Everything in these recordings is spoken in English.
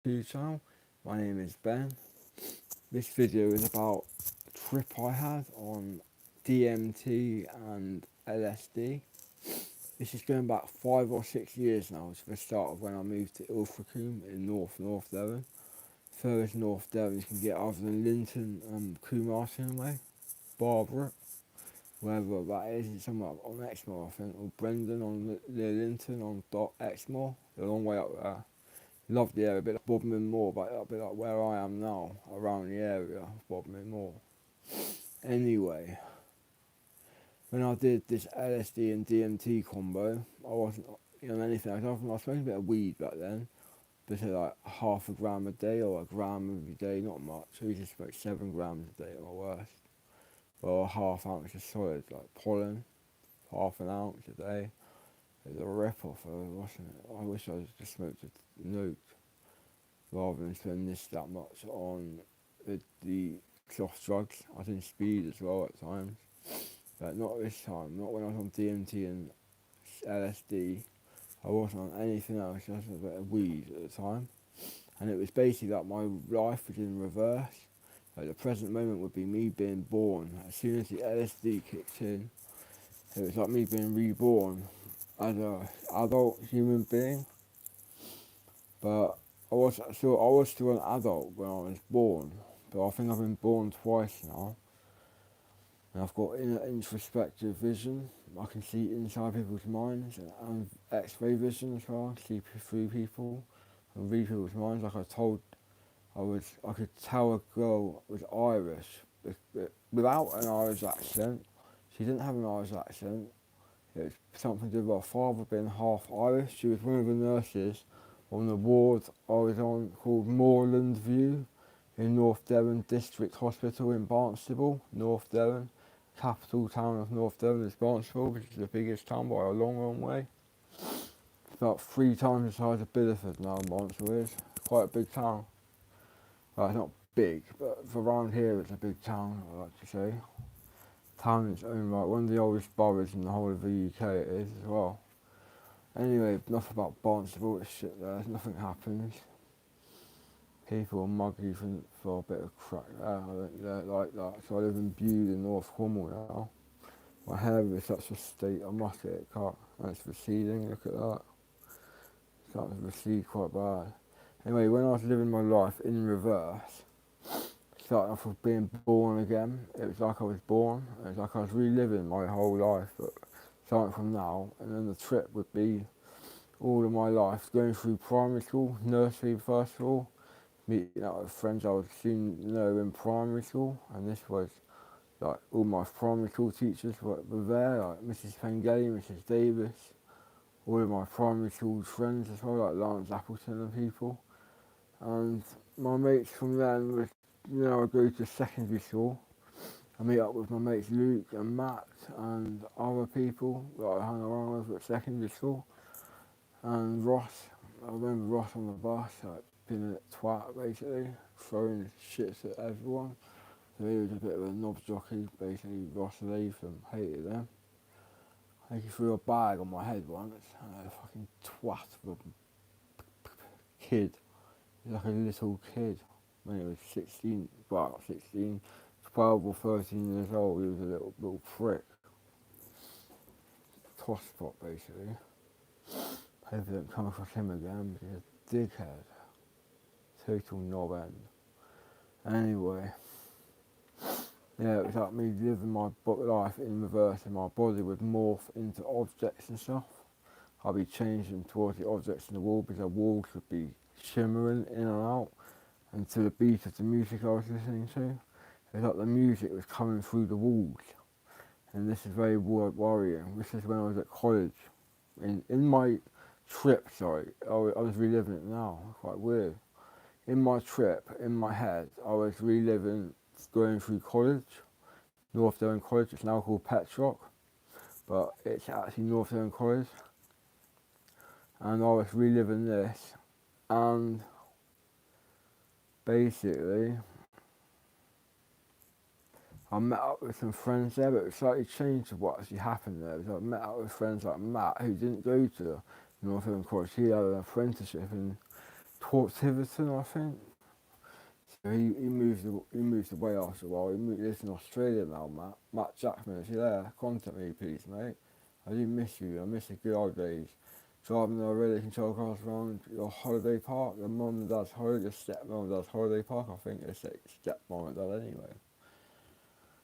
YouTube channel. My name is Ben. This video is about a trip I had on DMT and LSD. This is going back 5 or 6 years now. It's the start of when I moved to Ilfracombe in North Devon. Furthest North Devon you can get other than Linton and Carmarthen way, Barbara, wherever that is. It's somewhere on Exmoor I think, or Brendan on near Linton on Exmoor. A long way up there. Love the area, a bit like Bodmin Moor, but a bit like where I am now, around the area of Bodmin Moor. Anyway, when I did this LSD and DMT combo, I wasn't on anything. I was smoking a bit of weed back then, but like half a gram a day or a gram every day, not much. I used to smoke 7 grams a day at my worst. Or a half ounce of solid, like pollen, half an ounce a day. It was a rip-off, wasn't it? I wish I just smoked a nuke, rather than spend that much on the soft drugs. I was in speed as well at times, but not this time. Not when I was on DMT and LSD. I wasn't on anything else, just a bit of weed at the time. And it was basically like my life was in reverse. Like the present moment would be me being born. As soon as the LSD kicked in, it was like me being reborn as a adult human being. But I was still an adult when I was born, but I think I've been born twice now, and I've got introspective vision. I can see inside people's minds and X-ray vision as well. See through people and read people's minds. Like I could tell a girl was Irish, but without an Irish accent. She didn't have an Irish accent. It was something to do with her father being half Irish. She was one of the nurses on the ward I was on called Moorland View in North Devon District Hospital in Barnstable, North Devon. Capital town of North Devon is Barnstable, which is the biggest town by a long, long way. It's about 3 times the size of Bideford now, Barnstable is. Quite a big town. Well, it's not big, but for around here it's a big town, I like to say. Town in its own right, one of the oldest boroughs in the whole of the UK it is as well. Anyway, enough about Barnstable, it's shit there, nothing happens. People are muggy for a bit of crack there, I don't like that. So I live in Bude in North Cornwall now. My hair is such a state, I must get it cut. And it's receding, look at that. It's starting to recede quite bad. Anyway, when I was living my life in reverse, starting off with being born again, it was like I was born. It was like I was reliving my whole life, but starting from now. And then the trip would be all of my life, going through primary school, nursery first of all, meeting up with friends I would soon know in primary school, and this was like all my primary school teachers were there, like Mrs. Pengay, Mrs. Davis, all of my primary school friends as well, like Lance Appleton and people. And my mates from then was, I go to secondary school. I meet up with my mates Luke and Matt and other people that I hung around with at secondary school. And Ross, I remember Ross on the bus, like being a twat basically, throwing shits at everyone. So he was a bit of a knob jockey, basically. Ross Latham, hated them. I think he threw a bag on my head once, and a fucking twat of a kid. He was like a little kid when he was 16, well not 16, 12 or 13 years old. He was a little prick. Tosspot basically. Hope I don't come across him again, but he's a dickhead. Total knob end. Anyway, yeah, it was like me living my life in reverse, and my body would morph into objects and stuff. I'd be changing towards the objects in the wall because the walls would be shimmering in and out, and to the beat of the music I was listening to. It was like the music was coming through the walls, and this is very worrying. This is when I was at college. In my trip, I was reliving it now, quite weird. In my trip, in my head, I was reliving going through college, North Devon College. It's now called Petrock, but it's actually North Devon College. And I was reliving this, and basically, I met up with some friends there, but it slightly changed what actually happened there. I met up with friends like Matt, who didn't go to North Devon College. He had an apprenticeship in Tiverton, I think. So he moved away after a while. He lives in Australia now, Matt. Matt Jackman, if you're there, contact me please, mate. I do miss you. I miss the good old days. Driving the radio control cars around your holiday park, your mum and dad's holiday, your stepmom and dad's holiday park. I think it's stepmom and dad anyway.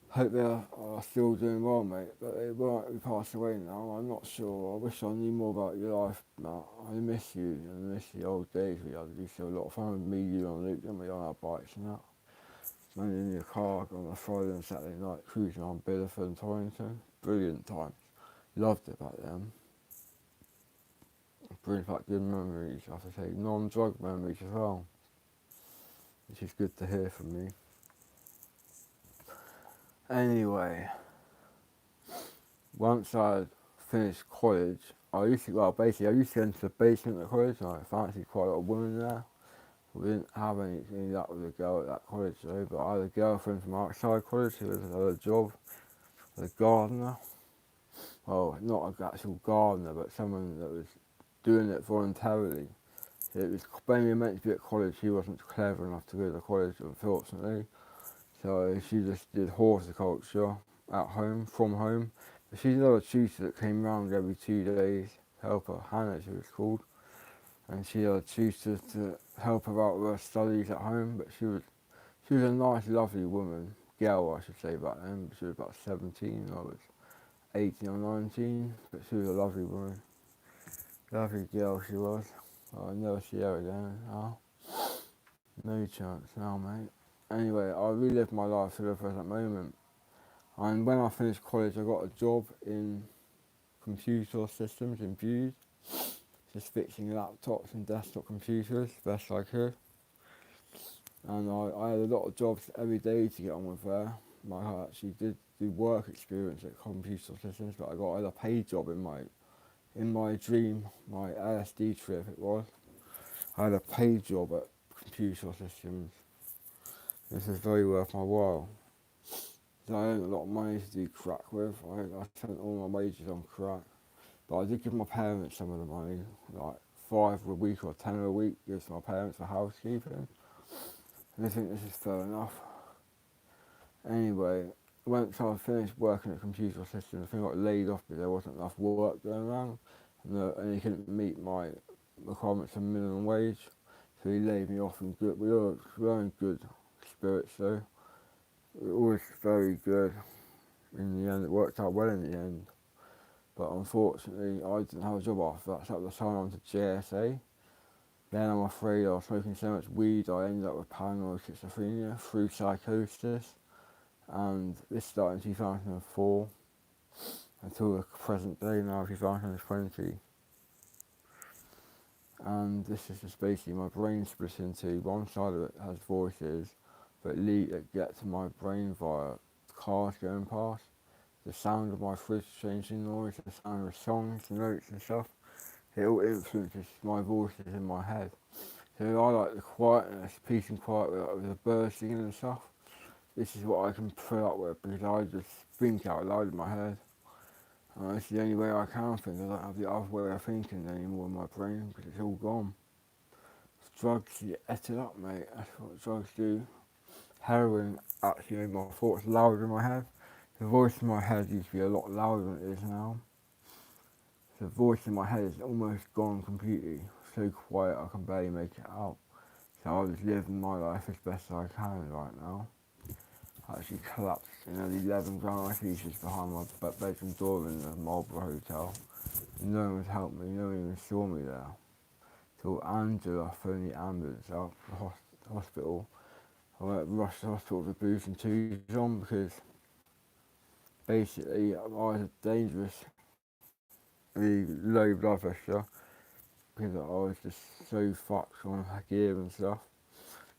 Hope they are still doing well, mate, but they won't be passed away now. I'm not sure. I wish I knew more about your life, Matt. I miss you. I miss the old days we had. We used to have a lot of fun with me, you, and Luke, didn't we, on our bikes and that. Running in your car on a Friday and Saturday night, cruising on Bideford and Torrington. Brilliant times. Loved it back then. Brings back good memories, I have to say. Non-drug memories as well, which is good to hear from me. Anyway, once I'd finished college, I used to go into the basement of college, and I fancied quite a lot of women there. We didn't have anything that with a girl at that college though, but I had a girlfriend from outside college who had a job as a gardener. Well, not an actual gardener, but someone that was doing it voluntarily. It was when we were meant to be at college, she wasn't clever enough to go to college, unfortunately. So she just did horticulture at home, from home. But she's another tutor that came round every 2 days to help her, Hannah she was called. And she had a tutor to help her out with her studies at home. But she was a nice, lovely woman, girl I should say back then. She was about 17, I was 18 or 19. But she was a lovely woman. Lovely girl she was. I'll never see her again now. No chance now, mate. Anyway, I relived my life to the present moment. And when I finished college, I got a job in computer systems in Views, just fixing laptops and desktop computers best I could. And I had a lot of jobs every day to get on with there. I actually did do work experience at computer systems, but I had a paid job in my dream, my LSD trip it was. I had a paid job at computer systems. This is very worth my while. So I earned a lot of money to do crack with. I spent all my wages on crack. But I did give my parents some of the money, like 5 a week or 10 a week, gives my parents for housekeeping. And I think this is fair enough. Anyway, once I finished working at computer systems, I think I got laid off because there wasn't enough work going around. And he couldn't meet my requirements for minimum wage. So he laid me off in good, we were in good spirits though. It was very good. In the end, it worked out well in the end. But unfortunately, I didn't have a job after that, so I had to sign on to JSA. Then I'm afraid I was smoking so much weed, I ended up with paranoid schizophrenia through psychosis. And this started in 2004 until the present day now, 2020. And this is just basically my brain split into, one side of it has voices that get to my brain via cars going past. The sound of my fridge changing noise, the sound of songs, notes and stuff, it all influences my voices in my head. So I like the quietness, peace and quiet with the birds singing and stuff. This is what I can put up with because I just think out loud in my head. And it's the only way I can think. I don't have the other way of thinking anymore in my brain because it's all gone. Drugs, you et it up, mate. That's what drugs do. Heroin actually made my thoughts louder in my head. The voice in my head used to be a lot louder than it is now. The voice in my head is almost gone completely. So quiet I can barely make it out. So I just living my life as best I can right now. I actually collapsed in an 11 grand pieces behind my bedroom door in the Marlborough Hotel. No one would help me, no one even saw me there. Till Angela phoned the ambulance out to the hospital. I went rushed to the hospital with booze and tubes on because basically I had a dangerous, really low blood pressure because I was just so fucked on gear and stuff.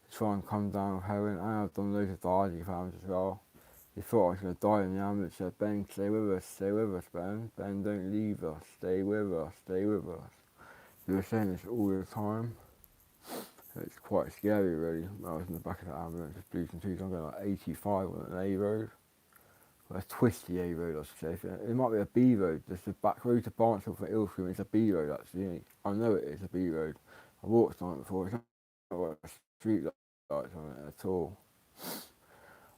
To try and come down with heroin, and I've done loads of diazepams as well. They thought I was going to die in the ambulance. Said, Ben, stay with us, Ben. Ben, don't leave us. Stay with us, stay with us. They were saying this all the time. It's quite scary, really. When I was in the back of the ambulance, just blues and twos. I'm going like 85 on an A road. Well, a twisty A road, I should say. It might be a B road. Just the back road to Barnstable from Ilfracombe. It's a B road, actually. I know it is a B road. I walked on it before, it's not got street lights on it at all.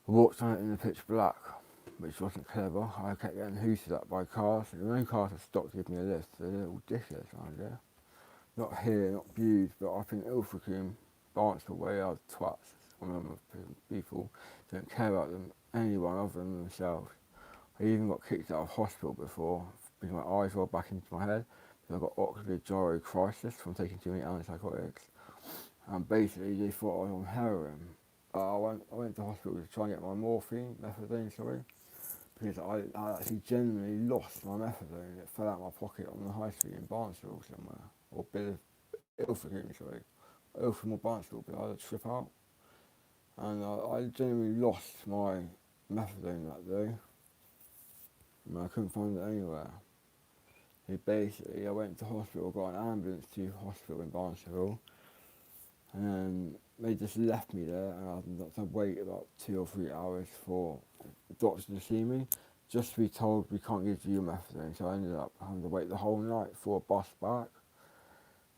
I walked on it in the pitch black, which wasn't clever. I kept getting hooted up by cars. The only cars that stopped giving me a lift, they're little dickheads around here. Not here, not Bude, but up in Ilfracombe, Barnstable, where are twats. I remember people don't care about them, anyone other than themselves. I even got kicked out of hospital before because my eyes rolled back into my head. I got ocular gyrocrisis from taking too many antipsychotics. And basically they thought I was on heroin. I went to hospital to try and get my methadone, because I actually genuinely lost my methadone. It fell out of my pocket on the high street in Barnstable somewhere, or Ilfracombe, Ilfracombe or Barnstable, but I had a trip out. And I genuinely lost my methadone that day. I couldn't find it anywhere. I went to hospital, got an ambulance to hospital in Barnstable, and then they just left me there, and I had to wait about 2 or 3 hours for the doctor to see me, just to be told we can't give you your methadone. So I ended up having to wait the whole night for a bus back.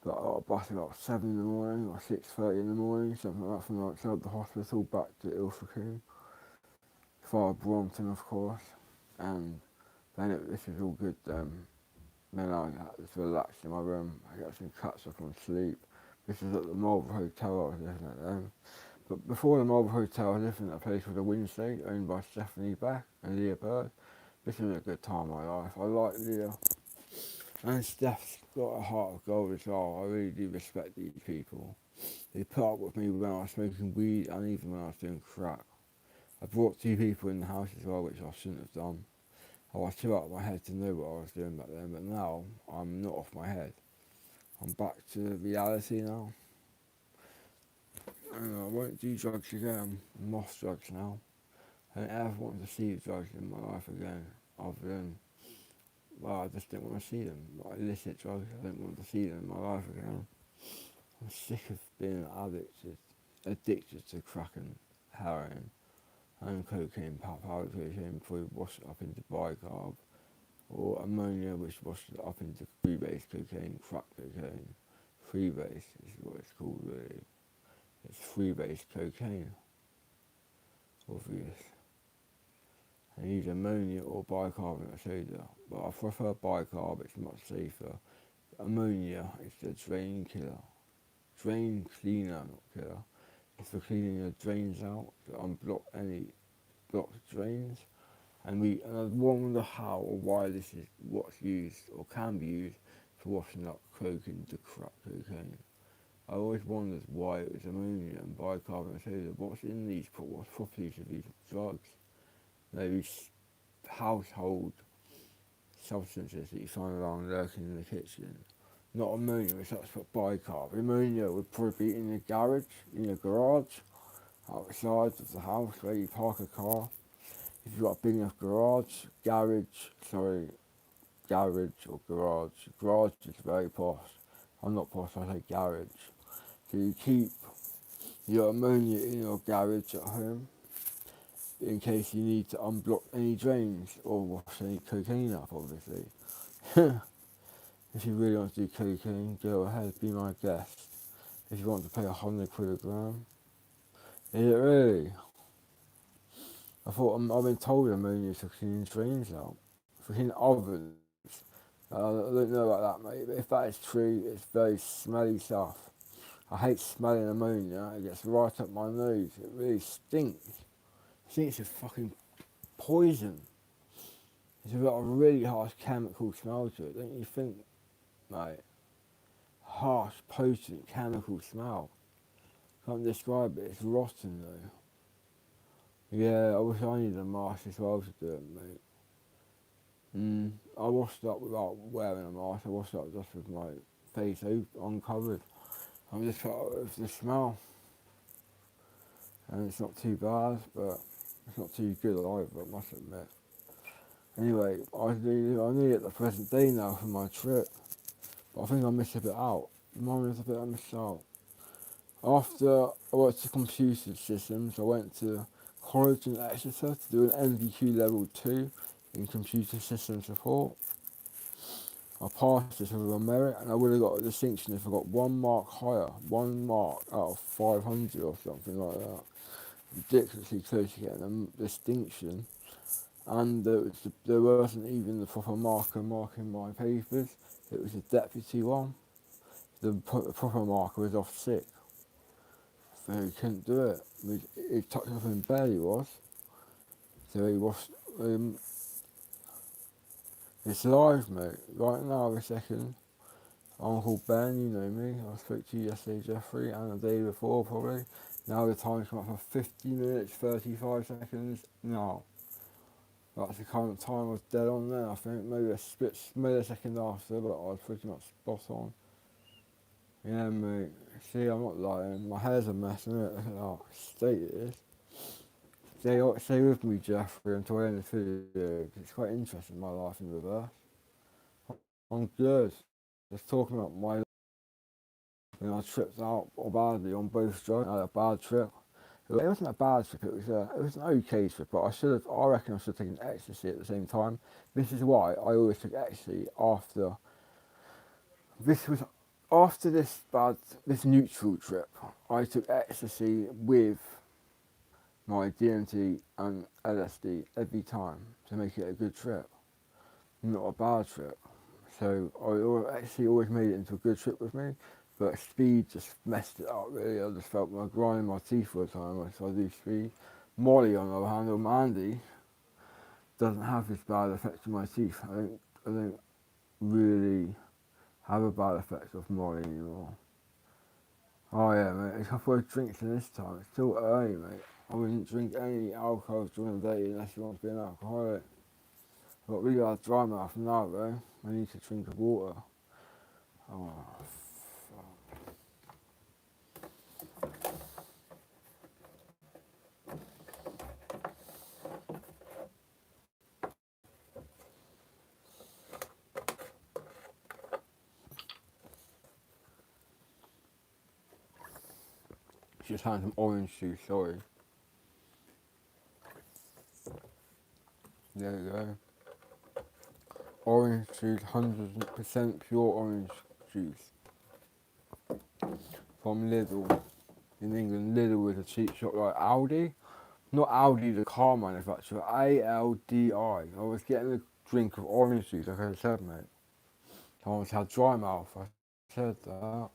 But I got a bus about 7 in the morning or 6:30 in the morning, something like that, from outside the hospital back to Ilfracombe, via Brompton, of course. And then this was all good then. Then I had to relax in my room. I got some cuts up on sleep. This was at the Marlborough Hotel I was living at then. But before the Marlborough Hotel, I lived in a place called the Windstate, owned by Stephanie Beck and Leah Bird. This was a good time of my life. I like Leah. And Steph's got a heart of gold as well. I really do respect these people. They put up with me when I was smoking weed and even when I was doing crack. I brought 2 people in the house as well, which I shouldn't have done. I was too out of my head to know what I was doing back then, but now I'm not off my head. I'm back to reality now. And I won't do drugs again. I'm off drugs now. I don't ever want to see drugs in my life again, other than, well, I just don't want to see them. Like illicit drugs, I don't want to see them in my life again. I'm sick of being addicted to crack and heroin and cocaine, powder cocaine, before we wash it up into bicarb, or ammonia, which washes it up into freebase cocaine, crack cocaine. Freebase is what it's called, really. It's freebase cocaine, obvious. I use ammonia or bicarbonate soda, but I prefer bicarb, it's much safer. Ammonia is the drain killer. Drain cleaner, not killer. It's for cleaning your drains out, to unblock any blocked drains. And I wonder how or why this is what's used or can be used for washing up coke into crack cocaine. I always wondered why it was ammonia and bicarbonate soda. What's in these, what's properties of these drugs? These household substances that you find around lurking in the kitchen. Not ammonia, it's that's what bicarb. Ammonia would probably be in your garage, outside of the house where you park a car. If you've got a big enough garage or garage. Garage is very posh. I'm not posh, I say garage. So you keep your ammonia in your garage at home, in case you need to unblock any drains or wash any cocaine up, obviously. If you really want to do cocaine, go ahead, be my guest. If you want to pay £100 a gram. Is it really? I've been told ammonia is for cleaning drains out, for cleaning ovens. I don't know about that, mate, but if that is true, it's very smelly stuff. I hate smelling ammonia, it gets right up my nose, it really stinks. It stinks of fucking poison. It's got a really harsh chemical smell to it, don't you think, mate? Harsh, potent chemical smell. Can't describe it, it's rotten though. Yeah, I wish I needed a mask as well to do it, mate. I washed up without wearing a mask, I washed up just with my face uncovered. I'm just put up with the smell. And it's not too bad, but it's not too good either, I must admit. Anyway, I need it at the present day now for my trip. But I think I missed a bit out. Mine is a bit I missed out. After I worked at computer systems, I went to college in Exeter to do an MVQ level 2 in computer system support. I passed this with a merit, and I would have got a distinction if I got 1 mark higher, 1 mark out of 500 or something like that. Ridiculously close to getting a distinction. And there wasn't even the proper marker marking my papers. It was a deputy one. The proper marker was off sick, so he couldn't do it. He tucked up in bed, he was. So he was. It's live, mate. Right now, a second. Uncle Ben, you know me. I spoke to you yesterday, Jeffrey, and the day before, probably. Now the time's come up for 50 minutes, 35 seconds. No. That's the kind of time I was dead on there, I think. Maybe a split millisecond after, but I was pretty much spot on. Yeah, mate. See, I'm not lying. My hair's a mess, isn't it? Look at that state it is. Stay with me, Jeffrey, until I end this video. It's quite interesting, my life in reverse. I'm good. Just talking about my when I tripped out badly on both drugs. I had a bad trip. It wasn't a bad trip. It was an okay trip. But I reckon I should have taken ecstasy at the same time. This is why I always took ecstasy after. This was after this neutral trip. I took ecstasy with my DMT and LSD every time to make it a good trip, not a bad trip. So I actually always made it into a good trip with me, but speed just messed it up really. I just felt my grinding my teeth all the time, so I do speed. Molly on the other hand, or Mandy, doesn't have this bad effect on my teeth. I don't really have a bad effect of Molly anymore. Oh yeah, mate, a couple of drinks in this time. It's still early, mate. I wouldn't drink any alcohol during the day unless you want to be an alcoholic. I've got really bad dry mouth now, though. I need to drink water. Oh, just had some orange juice, sorry. There you go. Orange juice, 100% pure orange juice. From Lidl. In England, Lidl is a cheap shop like Aldi. Not Aldi, the car manufacturer, ALDI. I was getting a drink of orange juice, like I said, mate. I almost had dry mouth, I said that.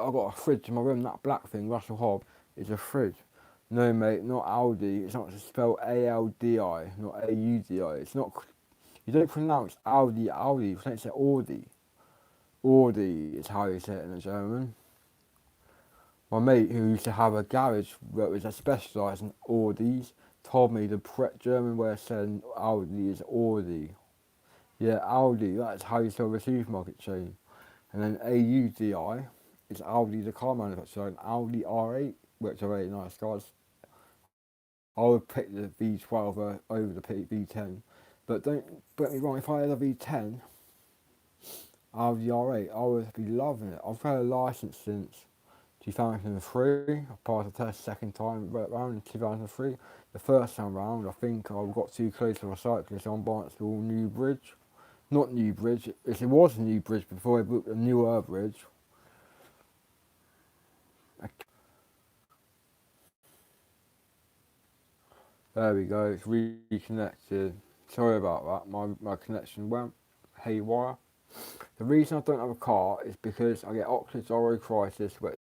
I've got a fridge in my room, that black thing, Russell Hobb, is a fridge. No, mate, not Aldi. It's not spelled ALDI, not AUDI. It's not. You don't pronounce Aldi. You pronounce it Audi. Audi is how you say it in German. My mate, who used to have a garage that was specialised in Audis, told me the correct German way of saying Audi is Audi. Yeah, Audi, that's how you spell the supermarket chain. And then AUDI is Audi, the car manufacturer, and Audi R8, which are very nice cars. I would pick the V12 over the V10. But don't get me wrong, if I had a V10, Audi R8, I would be loving it. I've had a licence since 2003. I passed the test second time round in 2003. The first time round, I think I got too close to a cyclist on Barnstable New Bridge. Not New Bridge, it was a new bridge before they built a newer bridge. There we go, it's reconnected. Sorry about that, my connection went haywire. The reason I don't have a car is because I get oxygen crisis, which